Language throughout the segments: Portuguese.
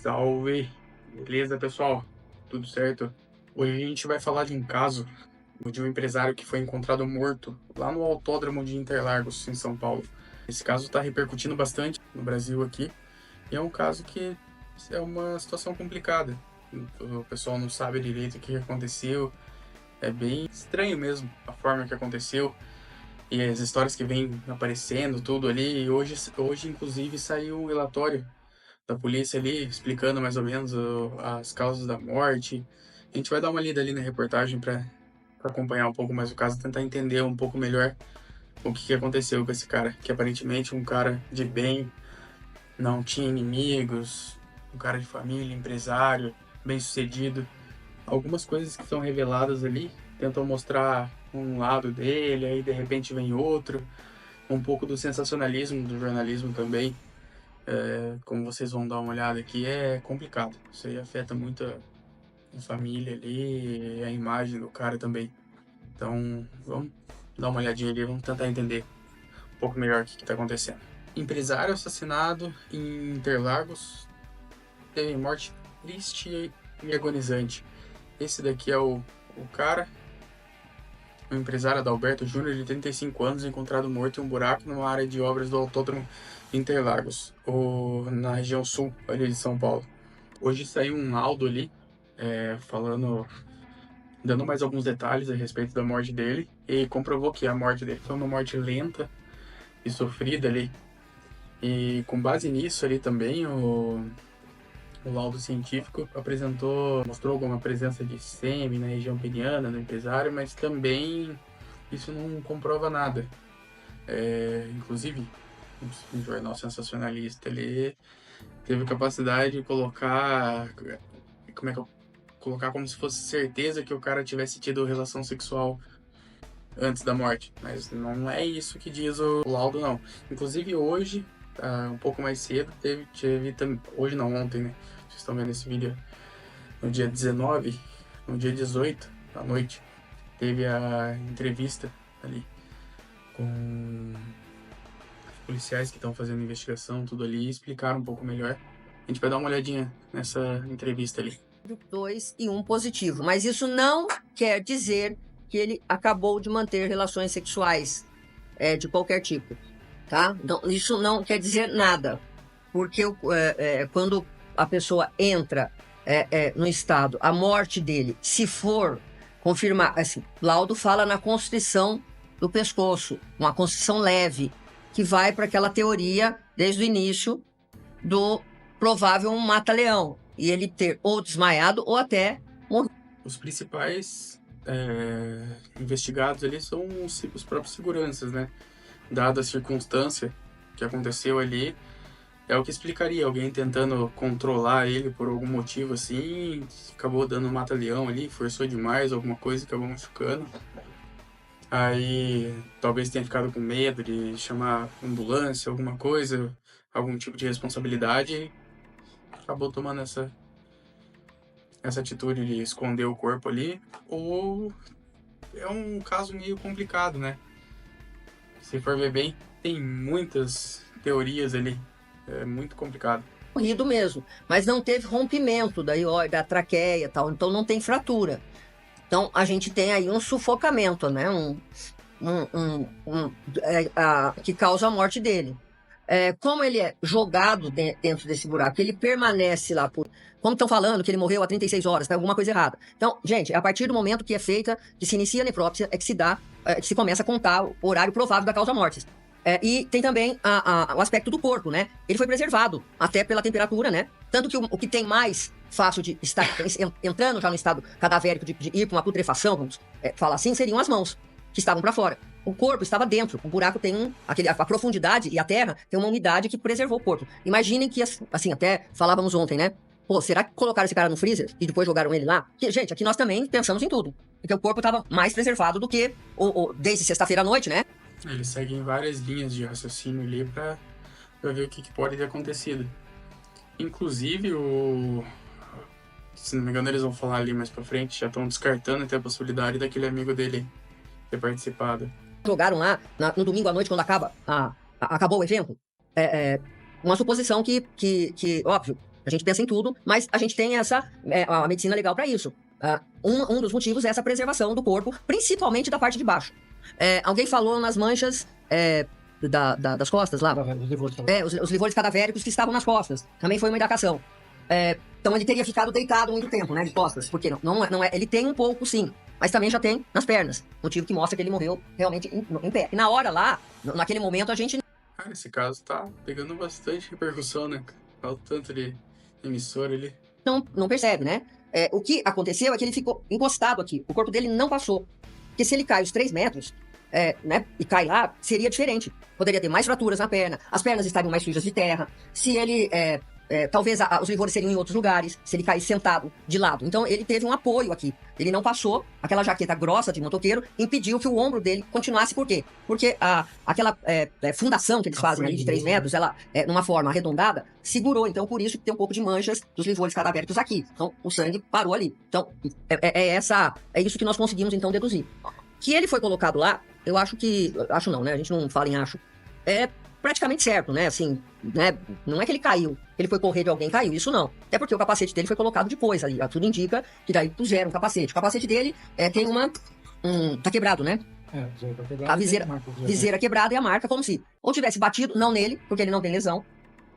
Salve! Beleza, pessoal? Tudo certo? Hoje a gente vai falar de um caso de um empresário que foi encontrado morto lá no Autódromo de Interlagos, em São Paulo. Esse caso está repercutindo bastante no Brasil aqui e é um caso que é uma situação complicada. O pessoal não sabe direito o que aconteceu, é bem estranho mesmo a forma que aconteceu e as histórias que vêm aparecendo, tudo ali. E hoje inclusive, saiu um relatório da polícia ali, explicando mais ou menos as causas da morte. A gente vai dar uma lida ali na reportagem para acompanhar um pouco mais o caso, tentar entender um pouco melhor o que aconteceu com esse cara, que aparentemente um cara de bem, não tinha inimigos, um cara de família, empresário, bem-sucedido. Algumas coisas que são reveladas ali tentam mostrar um lado dele, aí de repente vem outro, um pouco do sensacionalismo do jornalismo também. Como vocês vão dar uma olhada aqui, é complicado. Isso aí afeta muito a família ali, a imagem do cara também. Então, vamos dar uma olhadinha ali, vamos tentar entender um pouco melhor o que está acontecendo. Empresário assassinado em Interlagos teve morte triste e agonizante. Esse daqui é o cara, o empresário Adalberto Júnior, de 35 anos, encontrado morto em um buraco numa área de obras do Autódromo de Interlagos, na região sul ali de São Paulo. Hoje saiu um laudo ali, falando, dando mais alguns detalhes a respeito da morte dele e comprovou que a morte dele foi uma morte lenta e sofrida ali. E com base nisso ali também, o laudo científico mostrou alguma presença de sêmen na região peniana do empresário, mas também isso não comprova nada. Inclusive, um jornal sensacionalista, ele teve capacidade de colocar, como é que eu colocar como se fosse certeza que o cara tivesse tido relação sexual antes da morte, mas não é isso que diz o laudo, não. Inclusive hoje, um pouco mais cedo, hoje não, ontem, né? Vocês estão vendo esse vídeo no dia 19, no dia 18 à noite, teve a entrevista ali com os policiais que estão fazendo a investigação, tudo ali, e explicaram um pouco melhor. A gente vai dar uma olhadinha nessa entrevista ali. 2 e 1 positivo, mas isso não quer dizer que ele acabou de manter relações sexuais de qualquer tipo, tá? Então, isso não quer dizer nada, porque quando a pessoa entra no estado, a morte dele, se for confirmar, assim, laudo fala na constrição do pescoço, uma constrição leve, que vai para aquela teoria desde o início do provável mata-leão, e ele ter ou desmaiado ou até morrido. Os principais investigados ali são os próprios seguranças, né? Dada a circunstância que aconteceu ali, é o que explicaria alguém tentando controlar ele por algum motivo assim, acabou dando um mata-leão ali, forçou demais alguma coisa, acabou machucando. Aí talvez tenha ficado com medo de chamar ambulância, alguma coisa, algum tipo de responsabilidade, e acabou tomando essa atitude de esconder o corpo ali. Ou é um caso meio complicado, né? Se for ver bem, tem muitas teorias ali. É muito complicado. Morrido mesmo, mas não teve rompimento da traqueia e tal, então não tem fratura. Então a gente tem aí um sufocamento, né? Que causa a morte dele. Como ele é jogado dentro desse buraco, ele permanece lá por. Como estão falando que ele morreu há 36 horas, tá alguma coisa errada. Então, gente, a partir do momento que é feita, que se inicia a necrópsia, é que se começa a contar o horário provável da causa-morte. E tem também o aspecto do corpo, né? Ele foi preservado, até pela temperatura, né? Tanto que o que tem mais fácil de estar entrando já no estado cadavérico, de ir para uma putrefação, vamos falar assim, seriam as mãos, que estavam para fora. O corpo estava dentro, o buraco tem a profundidade e a terra tem uma umidade que preservou o corpo. Imaginem que, assim, até falávamos ontem, né? Pô, será que colocaram esse cara no freezer e depois jogaram ele lá? Porque, gente, aqui nós também pensamos em tudo. Porque o corpo estava mais preservado do que desde sexta-feira à noite, né? Eles seguem várias linhas de raciocínio ali para ver o que pode ter acontecido. Inclusive, se não me engano, eles vão falar ali mais pra frente, já estão descartando até a possibilidade daquele amigo dele ter participado. Jogaram lá no domingo à noite, quando acabou o evento, uma suposição que óbvio, A gente pensa em tudo, mas a gente tem a medicina legal para isso. Um dos motivos é essa preservação do corpo, principalmente da parte de baixo. Alguém falou nas manchas das costas lá. Os livores cadavéricos que estavam nas costas. Também foi uma indicação. Então ele teria ficado deitado muito tempo, né, de costas. Porque ele tem um pouco, sim, mas também já tem nas pernas. Motivo que mostra que ele morreu realmente em pé. E na hora lá, naquele momento, a gente... Cara, esse caso tá pegando bastante repercussão, né? Olha o tanto de emissora ali. Não percebe, né? O que aconteceu é que ele ficou encostado aqui. O corpo dele não passou. Porque se ele cai os 3 metros, né, e cai lá, seria diferente. Poderia ter mais fraturas na perna, as pernas estariam mais sujas de terra. Se ele... talvez os livores seriam em outros lugares, se ele caísse sentado de lado. Então ele teve um apoio aqui. Ele não passou, aquela jaqueta grossa de motoqueiro impediu que o ombro dele continuasse. Por quê? Porque aquela fundação que eles fazem ali de 3 metros, ela, numa forma arredondada, segurou. Então por isso que tem um pouco de manchas dos livores cadavéricos aqui. Então o sangue parou ali. Então é isso que nós conseguimos então deduzir. Que ele foi colocado lá, eu acho que... Acho não, né? A gente não fala em acho. É praticamente certo, né? Assim, né? Não é que ele caiu, ele foi correr de alguém e caiu, isso não. Até porque o capacete dele foi colocado depois ali. Tudo indica que daí puseram o capacete. O capacete dele tem tá quebrado, né? A viseira quebrada e a marca, como se ou tivesse batido, não nele, porque ele não tem lesão,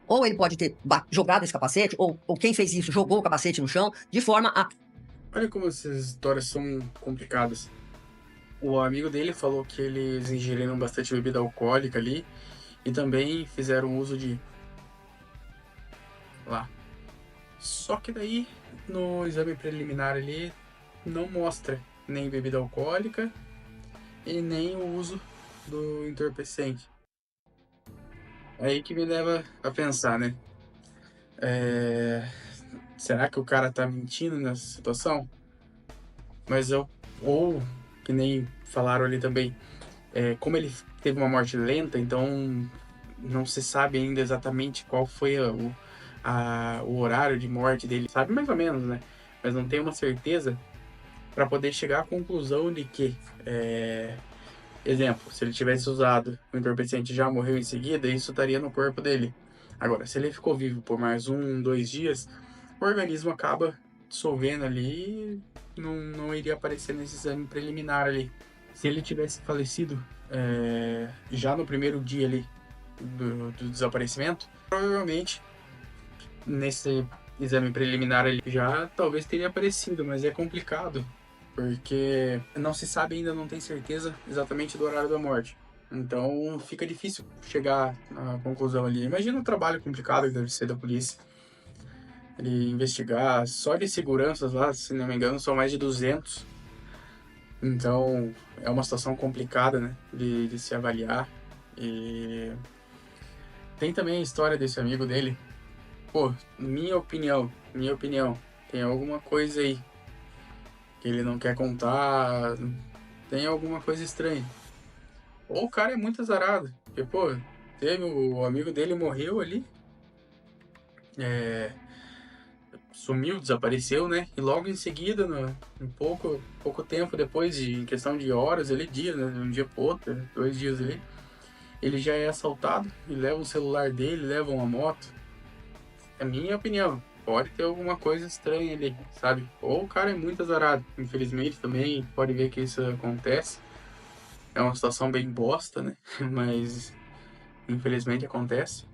ou ele pode ter jogado esse capacete, ou quem fez isso jogou o capacete no chão, de forma a... Olha como essas histórias são complicadas. O amigo dele falou que eles ingeriram bastante bebida alcoólica ali e também fizeram uso de... lá. Só que daí, no exame preliminar ali, não mostra nem bebida alcoólica e nem o uso do entorpecente. É aí que me leva a pensar, né? Será que o cara tá mentindo nessa situação? Mas ou, que nem falaram ali também, como ele teve uma morte lenta, então não se sabe ainda exatamente qual foi o horário de morte dele. Sabe mais ou menos, né? Mas não tem uma certeza para poder chegar à conclusão de que, exemplo, se ele tivesse usado o entorpecente e já morreu em seguida, isso estaria no corpo dele. Agora, se ele ficou vivo por mais 1, 2 dias, o organismo acaba dissolvendo ali e não iria aparecer nesse exame preliminar ali. Se ele tivesse falecido já no primeiro dia ali do desaparecimento, provavelmente nesse exame preliminar ele já talvez teria aparecido, mas é complicado porque não se sabe ainda, não tem certeza exatamente do horário da morte. Então fica difícil chegar à conclusão ali. Imagina o trabalho complicado que deve ser da polícia. Ele investigar só de seguranças lá, se não me engano, são mais de 200. Então é uma situação complicada, né, de se avaliar. E tem também a história desse amigo dele. Pô, minha opinião, tem alguma coisa aí que ele não quer contar, tem alguma coisa estranha. Ou o cara é muito azarado, porque, pô, o amigo dele morreu ali, sumiu, desapareceu, né? E logo em seguida, um pouco tempo depois, em questão de horas ali, dias, né? De um dia pro outro, 2 dias ali, ele já é assaltado e leva o celular dele, leva uma moto. É minha opinião. Pode ter alguma coisa estranha ali, sabe? Ou o cara é muito azarado. Infelizmente também pode ver que isso acontece. É uma situação bem bosta, né? Mas infelizmente acontece.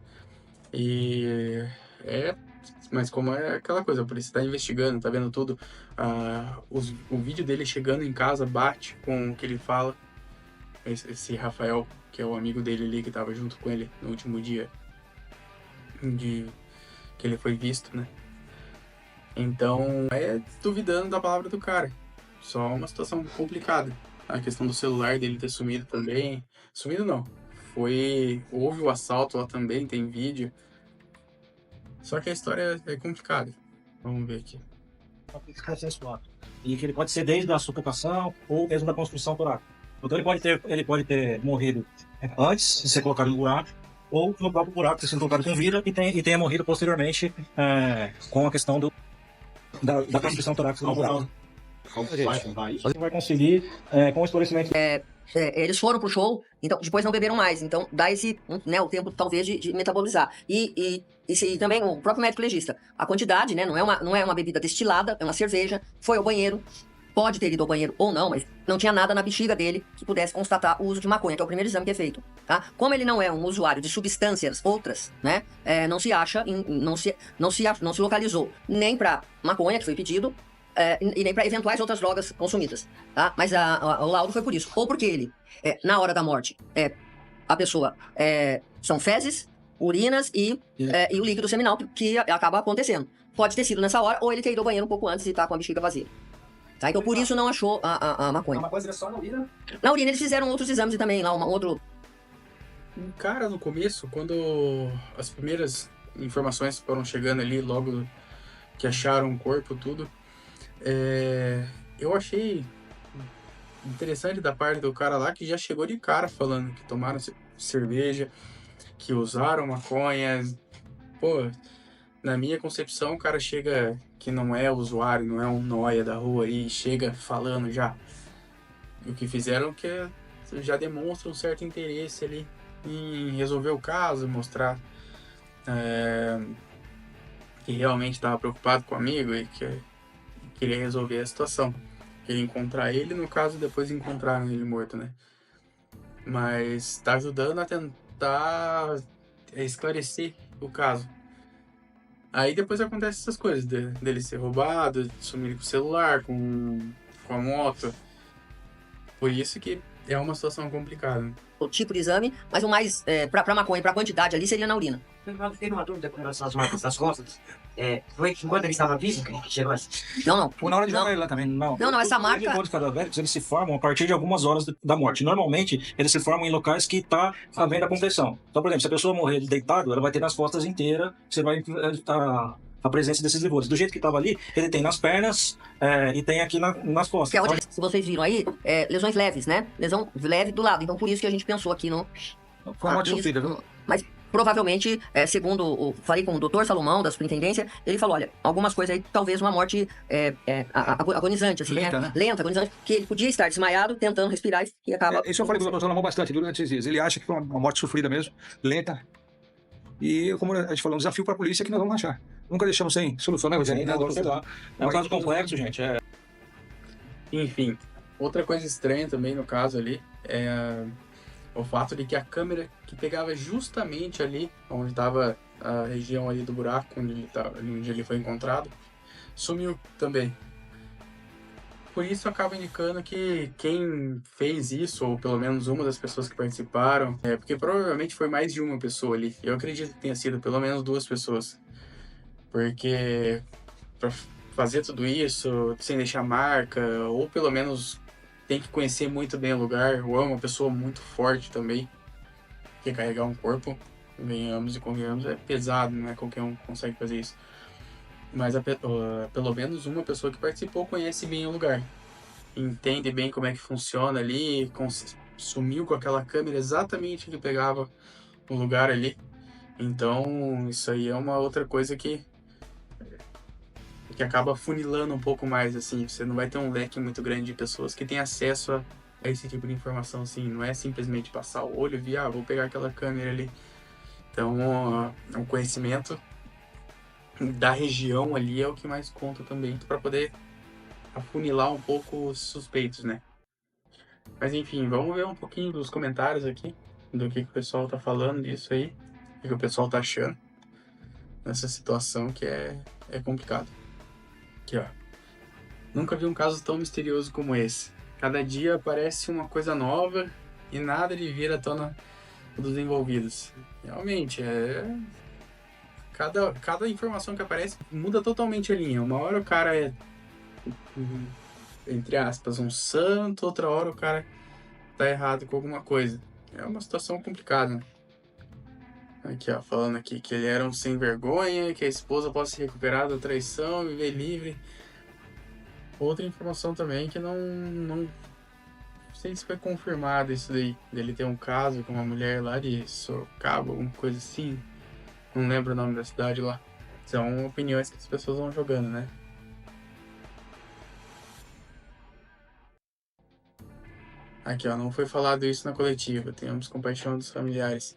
Mas como é aquela coisa, a polícia tá investigando, tá vendo tudo. O vídeo dele chegando em casa bate com o que ele fala. Esse Rafael, que é o amigo dele ali que tava junto com ele no último dia que ele foi visto, né? Então, duvidando da palavra do cara. Só uma situação complicada. A questão do celular dele ter sumido também. Sumido não. Houve o assalto lá também, tem vídeo. Só que a história é complicada. Vamos ver aqui. E que ele pode ser desde a sufocação ou mesmo da construção torácica. Então ele pode ter morrido antes de ser colocado no buraco, ou no próprio buraco ter sido colocado com vida e tenha morrido posteriormente com a questão da construção torácica no buraco. A gente vai conseguir com o esclarecimento. eles foram pro show, então depois não beberam mais. Então dá esse, né, o tempo talvez de metabolizar. E também o próprio médico legista, a quantidade, né, não é uma bebida destilada, é uma cerveja, foi ao banheiro, pode ter ido ao banheiro ou não, mas não tinha nada na bexiga dele que pudesse constatar o uso de maconha, que é o primeiro exame que é feito, tá? Como ele não é um usuário de substâncias outras, né, não se acha, não se localizou nem para maconha, que foi pedido, e nem para eventuais outras drogas consumidas, tá? Mas o laudo foi por isso. Ou porque ele, na hora da morte, a pessoa, são fezes, urinas e o líquido seminal que acaba acontecendo. Pode ter sido nessa hora, ou ele ter ido ao banheiro um pouco antes e tá com a bexiga vazia. Tá? Então por isso não achou a maconha. A maconha é só na urina? Na urina eles fizeram outros exames também, lá outro... Cara, no começo, quando as primeiras informações foram chegando ali, logo que acharam o corpo, tudo, eu achei interessante da parte do cara lá que já chegou de cara falando que tomaram cerveja, que usaram maconha. Pô, na minha concepção, o cara chega que não é usuário, não é um nóia da rua e chega falando já. E o que fizeram que já demonstra um certo interesse ali em resolver o caso, mostrar que realmente estava preocupado com o amigo e que queria resolver a situação. Queria encontrar ele, no caso, depois encontraram ele morto, né? Mas tá ajudando a tentar esclarecer o caso. Aí depois acontecem essas coisas, dele ser roubado, de sumir com o celular, com a moto. Por isso que é uma situação complicada, né? O tipo de exame, mas o mais, pra maconha, pra quantidade ali, seria na urina. Teve uma dúvida com relação às marcas das costas. Foi enquanto ele estava vivo que chegou essa? Não. Ou na hora de Não. jogar ele lá também, não. Não, essa marca... Os cadavéricos, eles se formam a partir de algumas horas da morte. Normalmente, eles se formam em locais que está havendo a compressão. Então, por exemplo, se a pessoa morrer deitado, ela vai ter nas costas inteiras, você vai a presença desses livros. Do jeito que estava ali, ele tem nas pernas e tem aqui nas costas. Que é onde, se vocês viram aí, lesões leves, né? Lesão leve do lado. Então, por isso que a gente pensou aqui no... Foi uma morte sofrida, viu? Mas, provavelmente, segundo falei com o doutor Salomão, da superintendência, ele falou, olha, algumas coisas aí, talvez uma morte agonizante, assim, lenta, né? Lenta, agonizante, que ele podia estar desmaiado, tentando respirar e acaba... Isso eu falei com o doutor Salomão bastante durante esses dias. Ele acha que foi uma morte sofrida mesmo, lenta. E, como a gente falou, um desafio para a polícia que nós vamos achar. Nunca deixamos sem solução, né, Rogério? É um caso complexo, gente. Enfim, outra coisa estranha também no caso ali é o fato de que a câmera que pegava justamente ali onde estava a região ali do buraco, onde ele foi encontrado, sumiu também. Por isso acaba indicando que quem fez isso, ou pelo menos uma das pessoas que participaram, porque provavelmente foi mais de uma pessoa ali. Eu acredito que tenha sido pelo menos 2 pessoas. Porque para fazer tudo isso sem deixar marca, ou pelo menos tem que conhecer muito bem o lugar, ou é uma pessoa muito forte também, porque carregar um corpo, venhamos e convenhamos, é pesado, não é qualquer um que consegue fazer isso. Mas pelo menos uma pessoa que participou conhece bem o lugar, entende bem como é que funciona ali, sumiu com aquela câmera exatamente que pegava o lugar ali. Então isso aí é uma outra coisa que acaba funilando um pouco mais, assim, você não vai ter um leque muito grande de pessoas que têm acesso a esse tipo de informação, assim, não é simplesmente passar o olho e ver, vou pegar aquela câmera ali. Então, o conhecimento da região ali é o que mais conta também, para poder afunilar um pouco os suspeitos, né? Mas enfim, vamos ver um pouquinho dos comentários aqui, do que o pessoal tá falando disso aí, o que o pessoal tá achando nessa situação que é complicado. Aqui, ó. Nunca vi um caso tão misterioso como esse. Cada dia aparece uma coisa nova e nada lhe vira à tona dos envolvidos. Realmente, cada informação que aparece muda totalmente a linha. Uma hora o cara é, entre aspas, um santo, outra hora o cara tá errado com alguma coisa. É uma situação complicada, né? Aqui, ó, falando aqui que ele era um sem vergonha, que a esposa possa se recuperar da traição, viver livre. Outra informação também que não sei se foi confirmado isso daí, dele ter um caso com uma mulher lá de Sorocaba, alguma coisa assim. Não lembro o nome da cidade lá. São opiniões que as pessoas vão jogando, né? Aqui, ó, não foi falado isso na coletiva. Tenhamos compaixão dos familiares.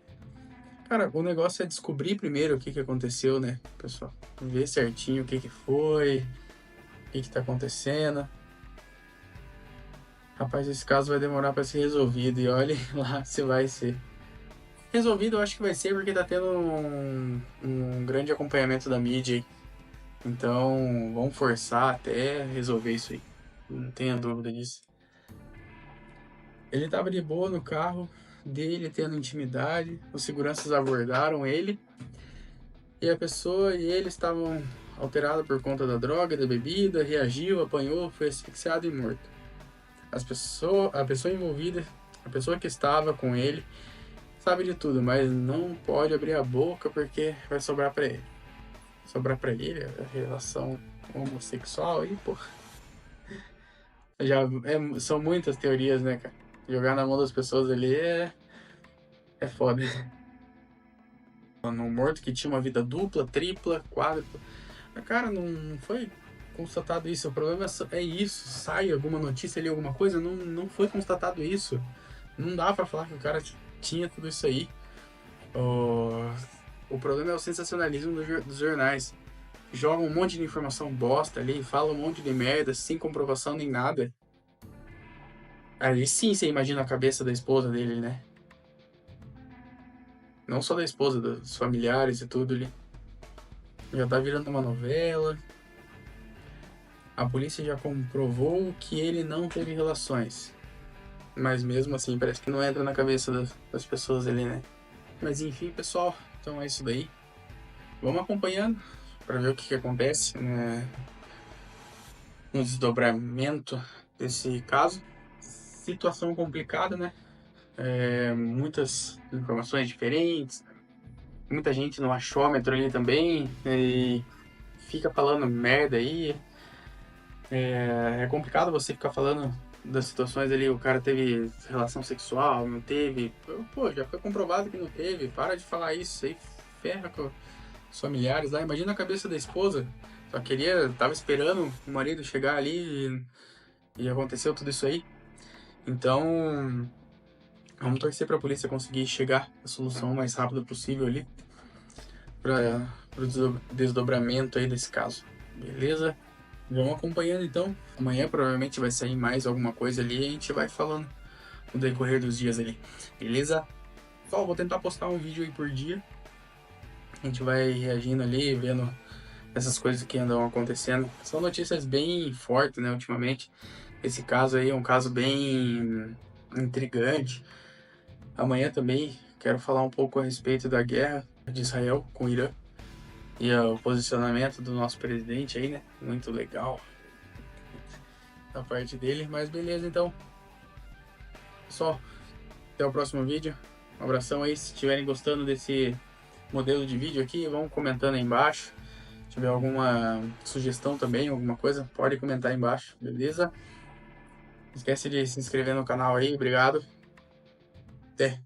Cara, o negócio é descobrir primeiro o que aconteceu, né, pessoal? Ver certinho o que foi, o que tá acontecendo. Rapaz, esse caso vai demorar pra ser resolvido e olhe lá se vai ser. Resolvido eu acho que vai ser porque tá tendo um grande acompanhamento da mídia aí. Então, vamos forçar até resolver isso aí. Não tenha dúvida disso. Ele tava de boa no carro dele, tendo intimidade. Os seguranças abordaram ele. E a pessoa e ele estavam alterados por conta da droga, da bebida, reagiu, apanhou, foi asfixiado e morto. A pessoa envolvida, a pessoa que estava com ele, sabe de tudo, mas não pode abrir a boca porque vai sobrar pra ele. Sobrar pra ele a relação homossexual e, pô. São muitas teorias, né, cara? Jogar na mão das pessoas ali é foda. Um morto que tinha uma vida dupla, tripla, quádrupla. Mas, cara, não foi constatado isso. O problema é isso. Sai alguma notícia ali, alguma coisa, não foi constatado isso. Não dá pra falar que o cara tinha tudo isso aí. O problema é o sensacionalismo dos jornais. Jogam um monte de informação bosta ali, falam um monte de merda, sem comprovação nem nada. Aí sim você imagina a cabeça da esposa dele, né? Não só da esposa, dos familiares e tudo ali. Já tá virando uma novela. A polícia já comprovou que ele não teve relações. Mas mesmo assim, parece que não entra na cabeça das pessoas ali, né? Mas enfim, pessoal, então é isso daí. Vamos acompanhando para ver o que acontece, né, no desdobramento desse caso. Situação complicada, né? Muitas informações diferentes. Muita gente no achômetro ali também. E fica falando merda aí. É complicado você ficar falando das situações ali, o cara teve relação sexual, não teve. Pô, já foi comprovado que não teve. Para de falar isso aí, ferra com os familiares lá. Imagina a cabeça da esposa. Tava esperando o marido chegar ali e aconteceu tudo isso aí. Então, vamos torcer pra polícia conseguir chegar à solução o mais rápido possível ali. Pro desdobramento aí desse caso. Beleza? Vamos acompanhando então. Amanhã provavelmente vai sair mais alguma coisa ali e a gente vai falando no decorrer dos dias ali. Beleza? Só vou tentar postar um vídeo aí por dia. A gente vai reagindo ali, vendo essas coisas que andam acontecendo. São notícias bem fortes, né, ultimamente. Esse caso aí é um caso bem intrigante. Amanhã também quero falar um pouco a respeito da guerra de Israel com o Irã. E o posicionamento do nosso presidente aí, né? Muito legal da parte dele. Mas beleza, então. Pessoal, até o próximo vídeo. Um abração aí. Se estiverem gostando desse modelo de vídeo aqui, vão comentando aí embaixo. Se tiver alguma sugestão também, alguma coisa, pode comentar aí embaixo, beleza? Não esquece de se inscrever no canal aí. Obrigado. Até.